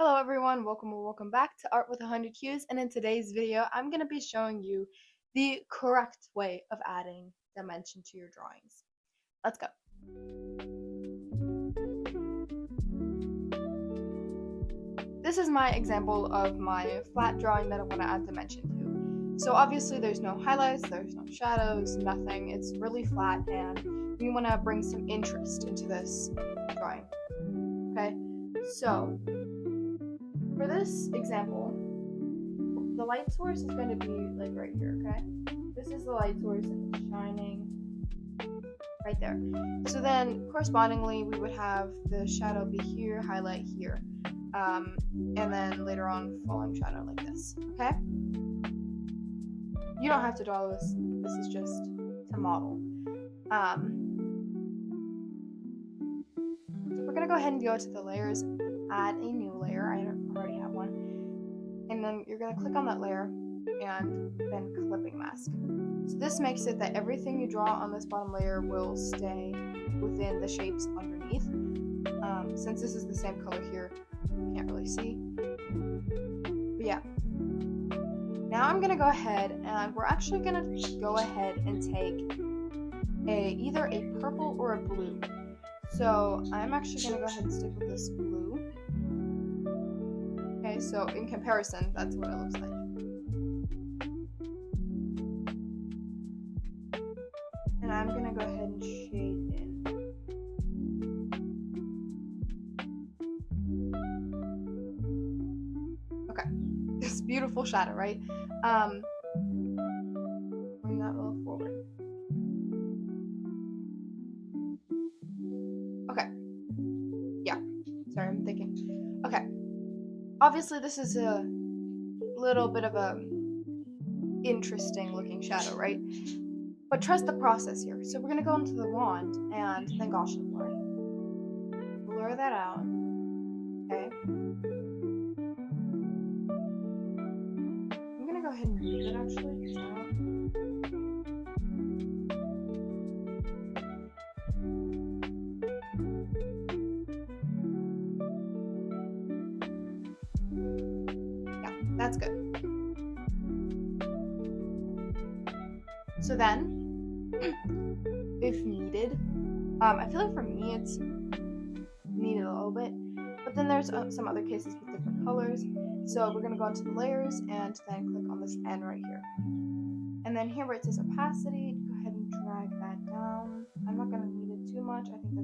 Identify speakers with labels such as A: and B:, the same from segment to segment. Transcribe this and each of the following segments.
A: Hello everyone, welcome back to Art with 100 Hues, and in today's video I'm going to be showing you the correct way of adding dimension to your drawings. Let's go. This is my example of my flat drawing that I want to add dimension to. So obviously there's no highlights, there's no shadows, nothing. It's really flat and we want to bring some interest into this drawing. Okay, so for this example, the light source is going to be like right here, okay? This is the light source and it's shining right there. So then correspondingly, we would have the shadow be here, highlight here, and then later on falling shadow like this, okay? You don't have to draw this. This is just to model. So we're going to go ahead and go to the layers, add a new layer. I already have one. And then you're going to click on that layer and then clipping mask. So this makes it that everything you draw on this bottom layer will stay within the shapes underneath. Since this is the same color here, you can't really see. But yeah. Now I'm going to go ahead and we're actually going to go ahead and take either a purple or a blue. So I'm actually going to go ahead and stick with this blue. Okay, so in comparison, that's what it looks like. And I'm going to go ahead and shade in. Okay, this beautiful shadow, right? Bring that a little forward. Okay. Yeah, sorry, I'm thinking. Okay. Obviously, this is a little bit of a interesting looking shadow, right? But trust the process here. So we're going to go into the wand and then Gaussian Blur. Blur that out. Okay. I'm going to go ahead and move it actually. That's good. So then, if needed, I feel like for me it's needed a little bit, but then there's some other cases with different colors. So we're gonna go into the layers and then click on this N right here. And then here where it says opacity, go ahead and drag that down. I'm not gonna need it too much. I think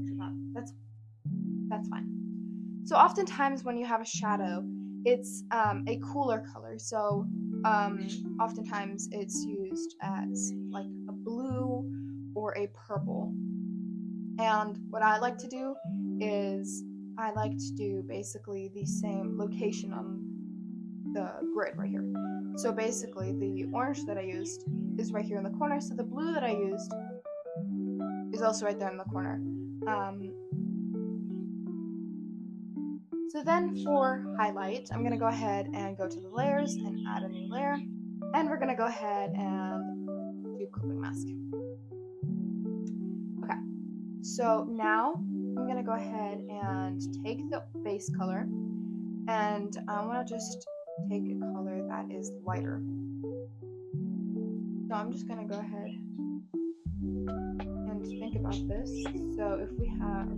A: that's fine. So oftentimes when you have a shadow, it's a cooler color, so oftentimes it's used as like a blue or a purple. And what I like to do is I like to do basically the same location on the grid right here. So basically the orange that I used is right here in the corner, so the blue that I used is also right there in the corner. So then for highlight, I'm going to go ahead and go to the layers and add a new layer. And we're going to go ahead and do clipping mask. Okay, so now I'm going to go ahead and take the base color and I want to just take a color that is lighter. So I'm just going to go ahead and think about this. So if we have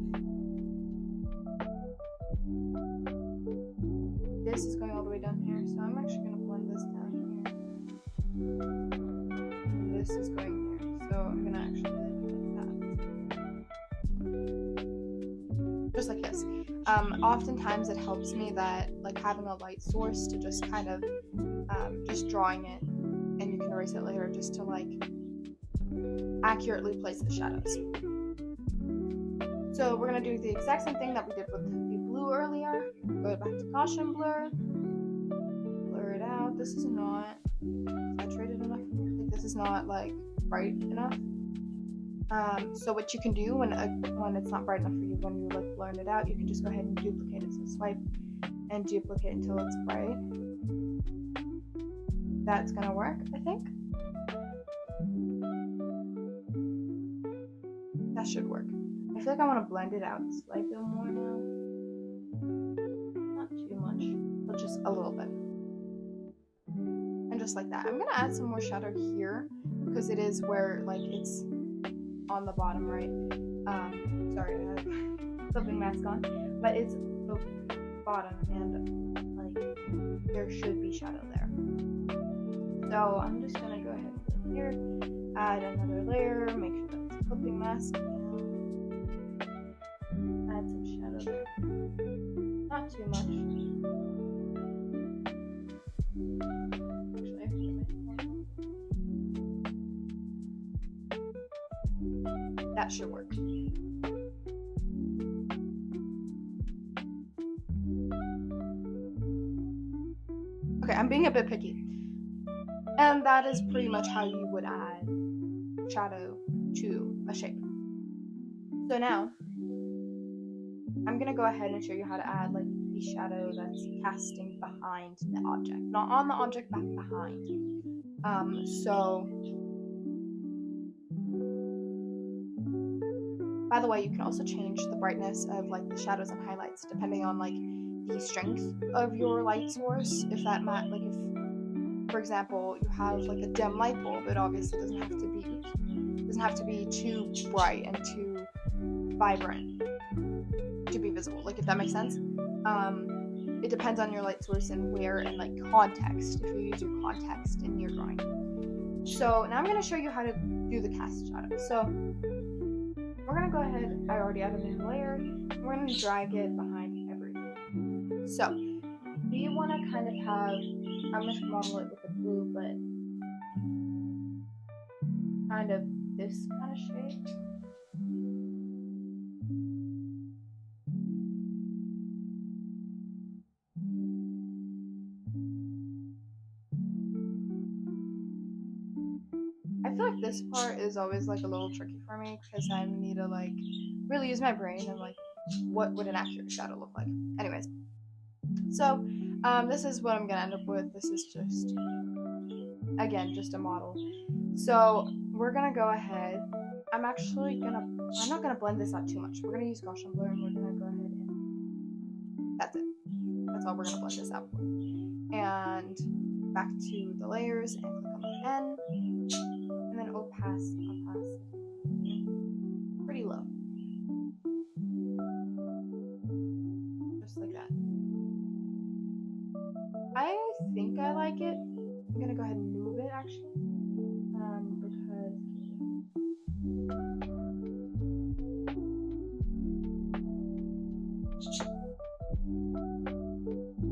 A: this is going all the way down here, so I'm actually going to blend this down here. And this is going here, so I'm going to actually like that. Just like this. Oftentimes it helps me that like having a light source to just kind of just drawing it, and you can erase it later just to like accurately place the shadows. So we're going to do the exact same thing that we did with the blue earlier. Go back to Gaussian Blur. Blur it out. This is not saturated enough. Like, this is not like bright enough. So what you can do when it's not bright enough for you, when you like blur it out, you can just go ahead and duplicate it. So swipe and duplicate until it's bright. That's going to work, I think. That should work. I feel like I want to blend it out slightly more now. Not too much. a little bit. And just like that. I'm gonna add some more shadow here because it is where like it's on the bottom, right? Sorry, I have flipping mask on, but it's the bottom and like there should be shadow there. So I'm just gonna go ahead and go here, add another layer, make sure that it's flipping mask, and add some shadow there. Not too much. Actually, I have to make more. That should work. Okay, I'm being a bit picky. And that is pretty much how you would add shadow to a shape. So now, I'm going to go ahead and show you how to add like the shadow that's casting behind the object. Not on the object, but behind. By the way, you can also change the brightness of like the shadows and highlights depending on like the strength of your light source. If that like if, for example, you have like a dim light bulb, it obviously doesn't have to be too bright and too vibrant to be visible. Like if that makes sense. It depends on your light source and where and like context. If you use your context in your drawing. So now I'm going to show you how to do the cast shadow. So we're going to go ahead, I already added a new layer, we're going to drag it behind everything. So, we want to kind of have, I'm going to model it with the blue, but kind of this kind of shape. I feel like this part is always like a little tricky for me because I need to like really use my brain and like what would an accurate shadow look like. Anyways, so this is what I'm gonna end up with. This is just, again, just a model. So we're gonna go ahead. I'm not gonna blend this out too much. We're gonna use Gaussian Blur and we're gonna go ahead and that's it. That's all we're gonna blend this out for. And back to the layers and click on the pen. And then opacity pretty low, just like that. I think I like it. I'm gonna go ahead and move it actually, because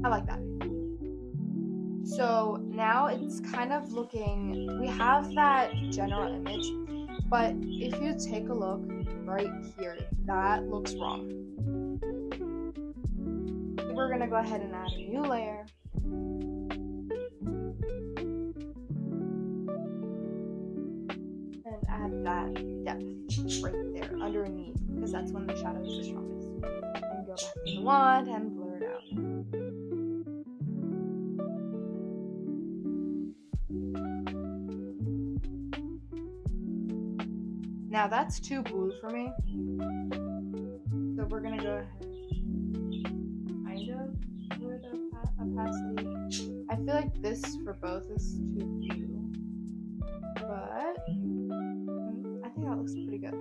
A: I like that. So now it's kind of looking, we have that general image, but if you take a look right here, that looks wrong. We're going to go ahead and add a new layer. And add that depth right there underneath, because that's when the shadow is the strongest. And go back to the wand and blur it out. Now that's too blue for me, so we're gonna go ahead and kind of lower the opacity. I feel like this for both is too blue, but I think that looks pretty good.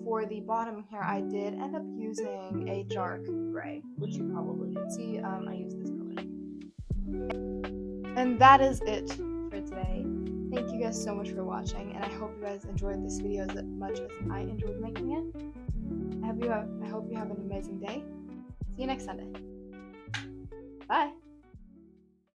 A: For the bottom here, I did end up using a dark gray, which you probably can see. I used this color. And that is it for today. Thank you guys so much for watching, and I hope you guys enjoyed this video as much as I enjoyed making it. I hope you have an amazing day. See you next Sunday. Bye!